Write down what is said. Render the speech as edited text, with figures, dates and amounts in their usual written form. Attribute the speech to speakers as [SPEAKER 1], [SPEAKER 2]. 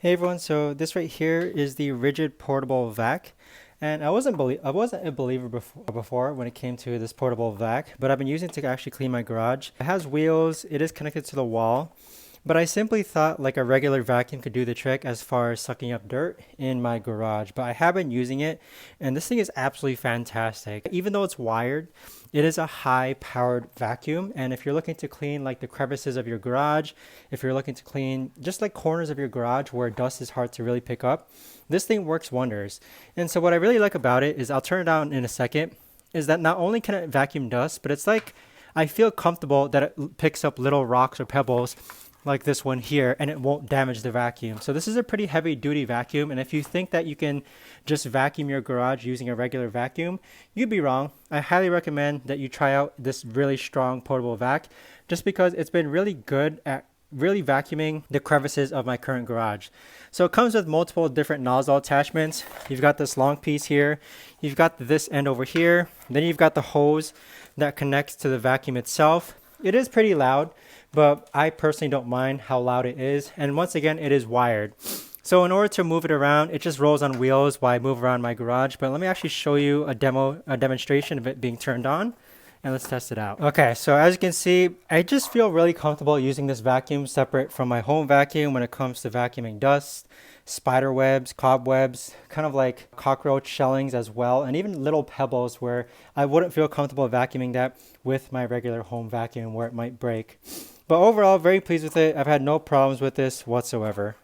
[SPEAKER 1] Hey everyone, so this right here is the RIDGID Portable Vac. And I wasn't a believer before when it came to this portable vac, but I've been using it to actually clean my garage. It has wheels, it is connected to the wall, but I simply thought like a regular vacuum could do the trick as far as sucking up dirt in my garage. But I have been using it, and this thing is absolutely fantastic. Even though it's wired, it is a high powered vacuum, and if you're looking to clean like the crevices of your garage, if you're looking to clean just like corners of your garage where dust is hard to really pick up, this thing works wonders. And so what I really like about it is, I'll turn it on in a second, is that not only can it vacuum dust, but it's like I feel comfortable that it picks up little rocks or pebbles like this one here, and it won't damage the vacuum. So this is a pretty heavy duty vacuum, and if you think that you can just vacuum your garage using a regular vacuum, you'd be wrong. I highly recommend that you try out this really strong portable vac, just because it's been really good at really vacuuming the crevices of my current garage. So it comes with multiple different nozzle attachments. You've got this long piece here, you've got this end over here, then you've got the hose that connects to the vacuum itself. It is pretty loud, but I personally don't mind how loud it is. And once again, it is wired. So in order to move it around, it just rolls on wheels while I move around my garage. But let me actually show you a demonstration of it being turned on, and let's test it out. Okay, so as you can see, I just feel really comfortable using this vacuum separate from my home vacuum when it comes to vacuuming dust, spider webs, cobwebs, kind of like cockroach shellings as well, and even little pebbles where I wouldn't feel comfortable vacuuming that with my regular home vacuum where it might break. But overall, very pleased with it. I've had no problems with this whatsoever.